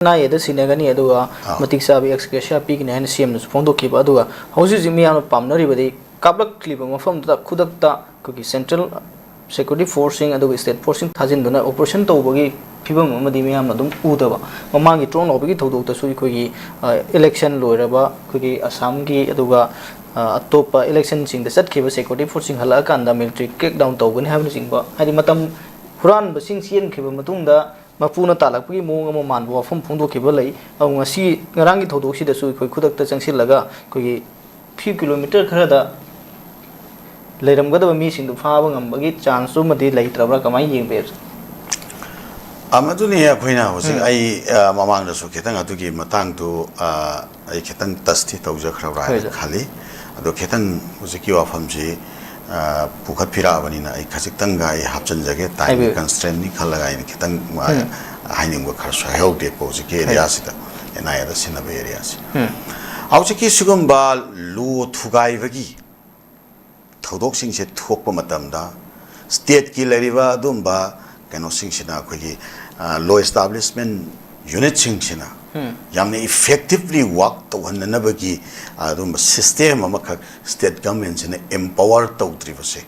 na yeda sinagani aduga matik sabi excretia pig ne CM nu phone do ki aduga hausi jimi anu pamnari badi kablak clip mafam da khudak ta ki central security forcing aduga state forcing thajin duna operation to bagi phibam amadi miyam adum udaba mamangi tron obagi thodok ta sui khogi election loiraba khogi assam gi aduga atopa election sing da satkhiba security forcing hala kanda military crackdown tawgani habni singba hadi matam huran basing sien khiba matungda mapuna talakpagi mong amo manbo wafam phongdokhiba lei aw ngasi ngarang gi thodok si da su khoi khudakta changsilaga khoi few kilometer kharada leiramgadaba mi sing du phaba ngambagi chance su madi leitrabra kamai yengbe amaduni akoina hosing ai mamang da su ketang atugi matang tu ai ketang tasti tawja khrawra khali ado ketang hosiki wafamji pukat pira bani na khasik tanga ai hapchan jage time constraint ni khalaga in kitang haining wo khar sa help de ko ke area sita enaya da sina be area si auchi ki sugum ba lu thugai bagi thodok sing se thok pa matam da state ki leriba dum ba kano sing sina ko gi law establishment unit sing sina yamne effectively work to hanna bagi adum system amaka state government sina empower tawtri base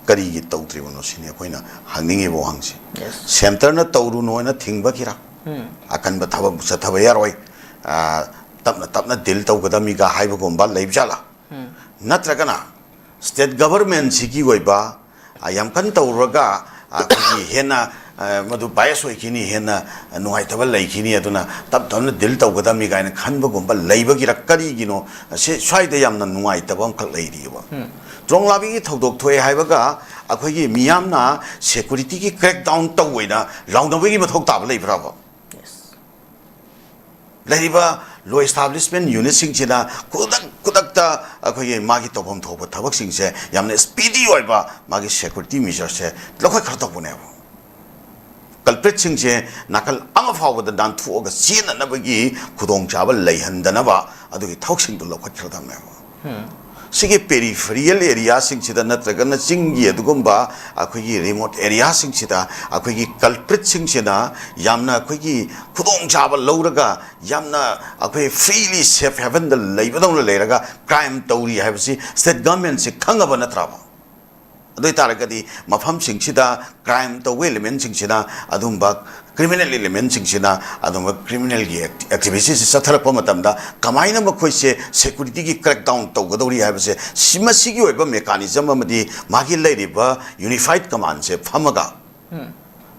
kari gi tawtri bono sini koina hangningi bo hangsi center na tawru no na thingba kira akan ba thaba sathaba yaroi tapna dil taw gada mi ga haiba gomba leibjala natragana state government sigi goiba ayam kan tawraga aki hena madu bias hoi kini hena nuai tabal lai kini aduna tab tamna dil taw gada mi gaina khanba gomba leiba gi rakkari gino se swai de yamna nuai tabam khak lei ri ba trong labi gi thodok thoi haiba ga akhoi gi miyamna security gi crackdown tawina launa wi gi mathok tab lei bra ba leriba law establishment unit sing china kudakta akhoi gi magi tobom thoba thabak sing se yamna speedy oiba magi security measure se lokhoi khartok bune ba culprit sing se nakal ang fawa da dan thu ga sin na bagi khudong chaba leihandana ba adugi thok sing du lokhoi khradam ne sige peripheral area sing chida natragana singi adugumba akhoi remote area sing chida akhoi culprit sing chida yamna akhoi khudong chaba louraga yamna akhoi freely safe haven the leibadong leiraga crime tawri habsi state government se khangaba natraba adoi taragadi mafam sing chida crime to element sing chida adumba criminal element sing chida adumba criminal activities sathara pamatamda kamaina makhoi se security gi crackdown to godori habse simasigi oiba mechanism amadi magi leiriba unified command se phamaga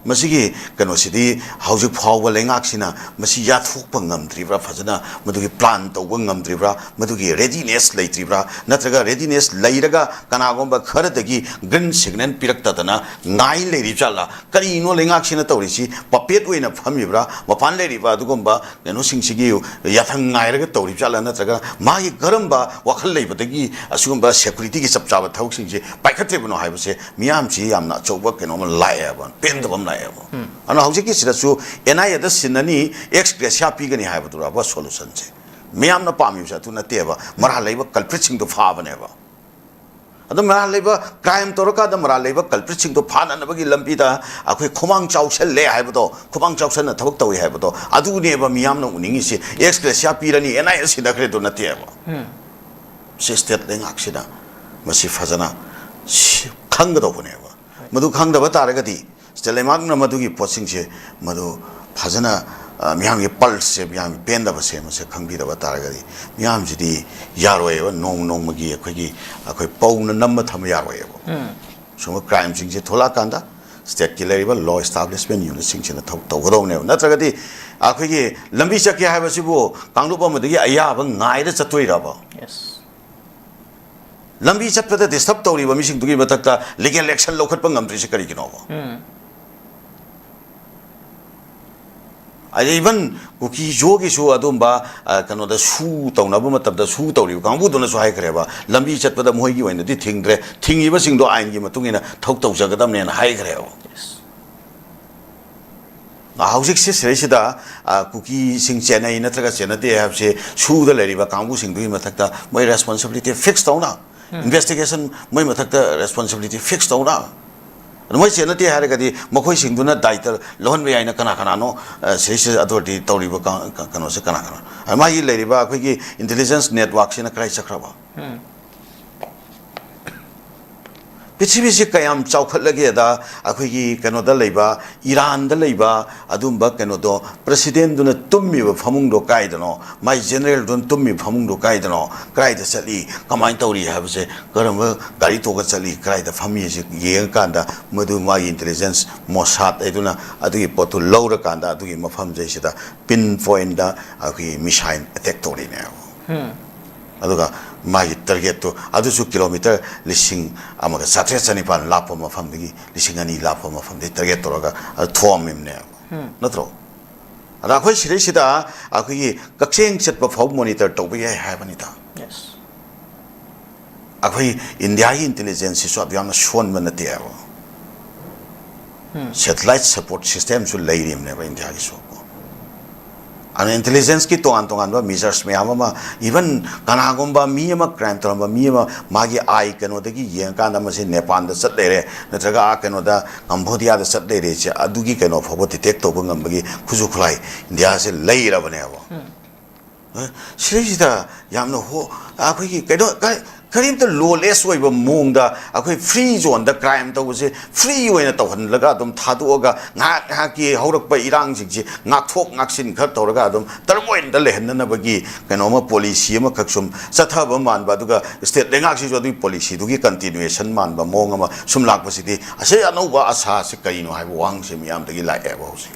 masigi kano sidi haujuk phawwa lengak sina masi ya thukpa ngamdribra fajana madugi plan tawba ngamdribra madugi readiness leitribra natraga readiness leiraga kanagomba kharadagi green signal piraktadana ngai leirichala kari no lengak sina tawrisi papet oina phamibra mapan leiriba adugomba kano singsigi yathang ngairaga tawrichala natraga magi garamba wakhal leibadagi asugomba security gi chapchaba thawk singje paikhatribno haibase miyamchi yamna chawba kano laeba pendabam ana hojiki sirasu enaya da sinani express pigani haibadura ba solution se miyamna pami sa tu na teba mara leiba culprit sing do fa baneba adu mara leiba crime toraka da mara leiba culprit sing do fa na bagi lampi da akhoi khomang chawsel le haibado khomang chawsel na thabak tawi haibado adu ne ba miyamna uningi se express pirani enaya sina kre do na teba se state leng aksida masi fazana khangdo buneba madu khangda ba taragadi Stelemagne madugi posing se madu phajana miyamgi pulse miyam benda base mase khangbi da bataragadi miyam jidi yaroi wa nong magi akhoi pauna namma tham yaroi ba so crime sing se thola kanda state killer ba law establishment unit sing se na tawgado ne natragadi akhoi gi lambi chakya ha ba sibu kanglupa madagi aya ba ngai da chatoi ra ba yes lambi chatpada disturb tawri ba mising dugi batakta legal action lokhat pa ngamtri se kari kino ba even kuki jogi so adumba kano da su tawna bu matab da su tawri kangbu dona so hai khreba lambi chatpada moi gi waina di thingdre thingi ba sing do ain gi matungina thok taw jagadam ne hai khreba hausik se serisida kuki sing chennai natraga chenate have se su da leriba kangbu sing du mathakta moi responsibility fixed tawna investigation moi mathakta responsibility fixed tawna ꯃꯣꯏ ꯆꯦꯟꯅꯗꯦ ꯍꯥꯏꯔꯒꯗꯤ ꯃꯈꯣꯏꯁꯤꯡꯗꯨꯅ ꯗꯥꯏꯇ ꯂꯧꯍꯟꯕ ꯌꯥꯏꯅ ꯀꯅꯥꯅꯣ ꯁꯤꯁꯤ authority ꯇꯧꯔꯤꯕ ꯀꯩꯅꯣꯁꯦ ꯀꯅꯥ ꯃꯥꯒꯤ ꯂꯩꯔꯤꯕ ꯑꯩꯈꯣꯏꯒꯤ ꯏꯟꯇꯦꯂꯤꯖꯦꯟꯁ ꯅꯦꯠꯋꯥꯔꯛꯁꯤꯅ ꯀꯗꯥꯏ ꯆꯠꯈ꯭ꯔꯕ ꯄ꯭ꯔꯤꯊꯤꯕꯤꯁꯤ ꯀꯌꯥꯝ ꯆꯥꯎꯈꯠꯂꯒꯦꯗ ꯑꯩꯈꯣꯏꯒꯤ ꯀꯩꯅꯣꯗ ꯂꯩꯕ ꯏꯔꯥꯟꯗ ꯂꯩꯕ ꯑꯗꯨꯝꯕ ꯀꯩꯅꯣꯗꯣ ꯄ꯭ꯔꯁꯤꯗꯦꯟꯗꯨꯅ ꯇꯨꯝꯃꯤꯕ ꯐꯃꯨꯡꯗꯣ ꯀꯥꯏꯗꯅꯣ ꯃꯥꯏ ꯖꯦꯅꯔꯦꯜꯗꯨꯅ ꯇꯨꯝꯃꯤꯕ ꯐꯃꯨꯡꯗꯣ ꯀꯥꯏꯗꯅꯣ ꯀꯗꯥꯏꯗ ꯆꯠꯂꯤ ꯀꯃꯥꯏꯅ ꯇꯧꯔꯤ ꯍꯥꯏꯕꯁꯦ ꯀꯔꯝꯕ ꯒꯥꯔꯤ ꯇꯣꯡꯉ ꯆꯠꯂꯤ ꯀꯗꯥꯏꯗ ꯐꯝꯃꯤꯁꯤ ꯌꯦꯡꯉꯀꯥꯟꯗ ꯃꯗꯨ ꯃꯥꯒꯤ ꯏꯟꯇꯦꯂꯤꯖꯦꯟꯁ ꯃꯣꯁꯥꯠ ꯍꯥꯏꯗꯨꯅ ꯑꯗꯨꯒꯤ ꯄꯣꯠꯇꯨ ꯂꯧꯔꯀꯥꯟꯗ ꯑꯗꯨꯒꯤ ꯃꯐꯝꯁꯤꯗ ꯄꯤꯟ ꯄꯣꯏꯟꯗ ꯑꯩꯈꯣꯏꯒꯤ ꯃꯤꯁꯥꯏꯜ ꯑꯦꯇꯦꯛ ꯇꯧꯔꯤꯅꯦꯕ ꯑꯗꯨꯒ ꯃꯥꯒꯤ ꯇꯥꯔꯒꯦꯠꯇꯨ ꯑꯗꯨꯁꯨ ꯀꯤꯂꯣꯃꯤꯇꯔ 1,700-1,900 ꯂꯥꯞꯄ ꯃꯐꯝꯗꯒꯤ 2,000 ꯂꯥꯞꯄ ꯃꯐꯝꯗꯒꯤ ꯇꯥꯔꯒꯦꯠ ꯇꯧꯔꯒ ꯑꯗꯨ ꯊꯣꯝꯃꯤꯕꯅꯦꯕ ꯅꯠꯇ꯭ꯔꯣ ꯑꯗ ꯑꯩꯈꯣꯏ ꯁꯤꯗꯩꯁꯤꯗ ꯑꯩꯈꯣꯏꯒꯤ ꯀꯛꯆꯦꯡ ꯆꯠꯄ ꯐꯥꯎ ꯃꯣꯅꯤꯇꯔ ꯇꯧꯕ ꯌꯥꯏ ꯍꯥꯏꯕꯅꯤꯗ ꯑꯩꯈꯣꯏ ꯏꯟꯗꯤꯌꯥꯒꯤ ꯏꯟꯇꯦꯂꯤꯖꯦꯟꯁꯁꯤꯁꯨ ꯌꯥꯝꯅ ꯁꯣꯟꯕ ꯅꯠꯇꯦꯕ ꯁꯦꯇꯦꯂꯥꯏꯠ ꯁꯄꯣꯔꯠ ꯁꯤꯁꯇꯦꯝꯁꯨ ꯂꯩꯔꯤꯕꯅꯦꯕ ꯏꯟꯗꯤꯌꯥꯒꯤꯁꯨ ꯑꯗꯨꯅ ꯏꯟꯇꯦꯂꯤꯖꯦꯟꯁꯀꯤ ꯇꯣꯉꯥꯟꯕ ꯃꯤꯖꯔꯁ ꯃꯌꯥꯝ ꯑꯃ ꯏꯚꯟ ꯀꯅꯥꯒꯨꯝꯕ ꯃꯤ ꯑꯃ ꯀ꯭ꯔꯥꯏꯝ ꯇꯧꯔꯝꯕ ꯃꯤ ꯑꯃ ꯃꯥꯒꯤ ꯑꯥꯏ ꯀꯩꯅꯣꯗꯒꯤ ꯌꯦꯡꯉꯀꯥꯟꯗ ꯃꯁꯤ ꯅꯦꯄꯥꯜꯗ ꯆꯠ ꯂꯩꯔꯦ ꯅꯠꯇ꯭ꯔꯒ ꯀꯩꯅꯣꯗ ꯀꯝꯕꯣꯗꯤꯌꯥꯗ ꯆꯠ ꯂꯩꯔꯦꯁꯦ ꯑꯗꯨꯒꯤ ꯀꯩꯅꯣ ꯐꯥꯎꯕ ꯗꯤꯇꯦꯛ ꯇꯧꯕ ꯉꯝꯕꯒꯤ ꯈꯨꯠꯁꯨ ꯈꯨꯠꯂꯥꯏ ꯏꯟꯗꯤꯌꯥꯁꯦ ꯂꯩꯔꯕꯅꯦꯕ ꯁꯤꯗꯩꯁꯤꯗ ꯌꯥꯝꯅ ꯑꯩꯈꯣꯏꯒꯤ ꯀꯩꯅꯣ ꯀꯔꯤꯝꯇ ꯂꯣꯂꯦꯁ ꯑꯣꯏꯕ ꯃꯑꯣꯡꯗ ꯑꯩꯈꯣꯏ ꯐ꯭ꯔꯤ ꯖꯣꯟꯗ ꯀ꯭ꯔꯥꯏꯝ ꯇꯧꯕꯁꯦ ꯐ꯭ꯔꯤ ꯑꯣꯏꯅ ꯇꯧꯍꯜꯂꯒ ꯑꯗꯨꯝ ꯊꯥꯗꯣꯛꯑꯒ ꯉꯥꯏꯍꯥꯛ ꯉꯥꯏꯍꯥꯛꯀꯤ ꯍꯧꯔꯛꯄ ꯏꯔꯥꯡꯁꯤꯡꯁꯦ ꯉꯥꯛꯊꯣꯛ ꯉꯥꯛꯁꯤꯟ ꯈꯔ ꯇꯧꯔꯒ ꯑꯗꯨꯝ ꯇꯔꯃꯣꯏꯟꯗ ꯂꯩꯍꯟꯅꯅꯕꯒꯤ ꯀꯩꯅꯣꯃ ꯄꯣꯂꯤꯁꯤ ꯑꯃꯈꯛ ꯁꯨꯝ ꯆꯠꯊꯕ ꯃꯥꯟꯕ ꯑꯗꯨꯒ ꯁ꯭ꯇꯦꯠ ꯂꯩꯉꯥꯛꯁꯤꯁꯨ ꯑꯗꯨꯒꯤ ꯄꯣꯂꯤꯁꯤꯗꯨꯒꯤ ꯀꯟꯇꯤꯅꯨꯋꯦꯁꯟ ꯃꯥꯟꯕ ꯃꯑꯣꯡ ꯑꯃ ꯁꯨꯝ ꯂꯥꯛꯄꯁꯤꯗꯤ ꯑꯁꯤ ꯑꯅꯧꯕ ꯑꯁꯥꯁꯤ ꯀꯔꯤꯅꯣ ꯍꯥꯏꯕ ꯋꯥꯍꯪꯁꯦ ꯃꯤꯌꯥꯝꯗꯒꯤ ꯂꯥꯛꯑꯦꯕ ꯍꯧꯖꯤꯛ